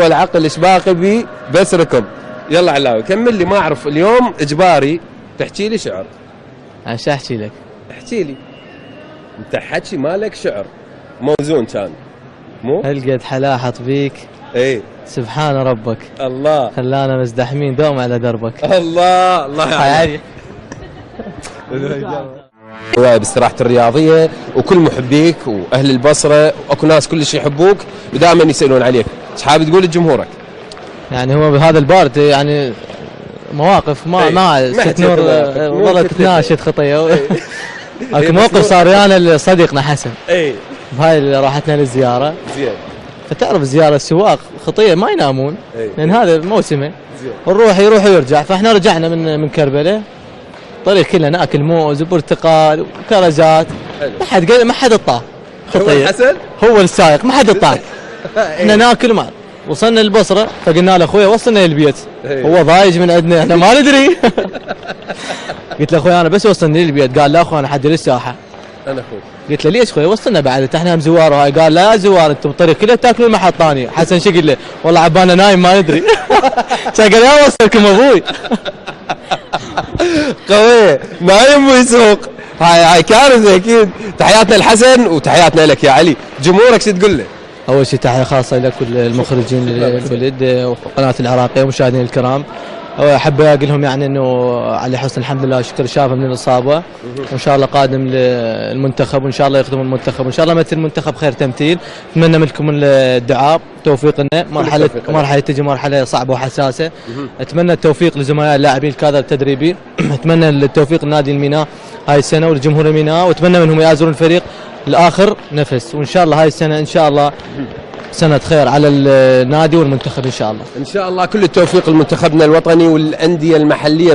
والعقل ايش باقي بي بس ركض. يلا علاوي كمل لي، ما اعرف اليوم اجباري تحكي لي شعر. ايش احكي لك؟ احكي لي انت، حكي مالك شعر موزون كان مو هل قد حلاحط بيك ايه. سبحان ربك الله خلانا مزدحمين دوم على دربك. الله الله يعني باستراحة الرياضية وكل محبيك واهل البصرة واكو ناس كلش يحبوك ودائما يسألون عليك، ايش حابب تقول لجمهورك؟ يعني هو بهذا البارد يعني مواقف ما ست نور ظلت تناشد خطيه. اكو موقف صار ويانا صديقنا حسن اي بهاي اللي راحتنا للزياره. زين. فتعرف الزياره السواق خطيه ما ينامون لان هذا موسمه. زين. يروح ويرجع، فاحنا رجعنا من كربلاء طريق كله ناكل موز وبرتقال وكرزات. ما حد اطاع خطيه. حسن هو السائق ما حد اطاع. احنا ناكل ما وصلنا البصره فقلنا له اخوي وصلنا للبيت. هو ضايج من عندنا احنا ما ندري. قلت له اخوي انا بس وصلني للبيت. قال لا اخوي انا حد للساحه. انا اخوي. قلت له ليش اخوي وصلنا بعد احنا هم زوار وهاي. قال لا زوار انتم بالطريق كله تاكلون محل ثاني. حسن شو قل له والله عبانا نايم ما ندري. قال يا وصلكم ابوي. قوي نايم ويسوق. هاي كارثه اكيد. تحياتنا لحسن وتحياتنا لك يا علي. جمهورك شو تقول له؟ اول شيء تحيه خاصه لكل المخرجين الولد وقناه العراقيه ومشاهدينا الكرام. احب اقول لهم يعني انه علي حسن الحمد لله شكر شافه من الاصابه، وان شاء الله قادم للمنتخب وان شاء الله يخدم المنتخب وان شاء الله يمثل المنتخب خير تمثيل. اتمنى منكم الدعاء توفيقنا. مرحله تجي مرحله صعبه وحساسه. اتمنى التوفيق لزملاء اللاعبين الكادر التدريبي. اتمنى التوفيق لنادي الميناء هاي السنه ولجمهور الميناء، واتمنى منهم يآزرون الفريق لاخر نفس. وان شاء الله هاي السنه ان شاء الله سنة خير على النادي والمنتخب ان شاء الله. ان شاء الله كل التوفيق لمنتخبنا الوطني والانديه المحليه.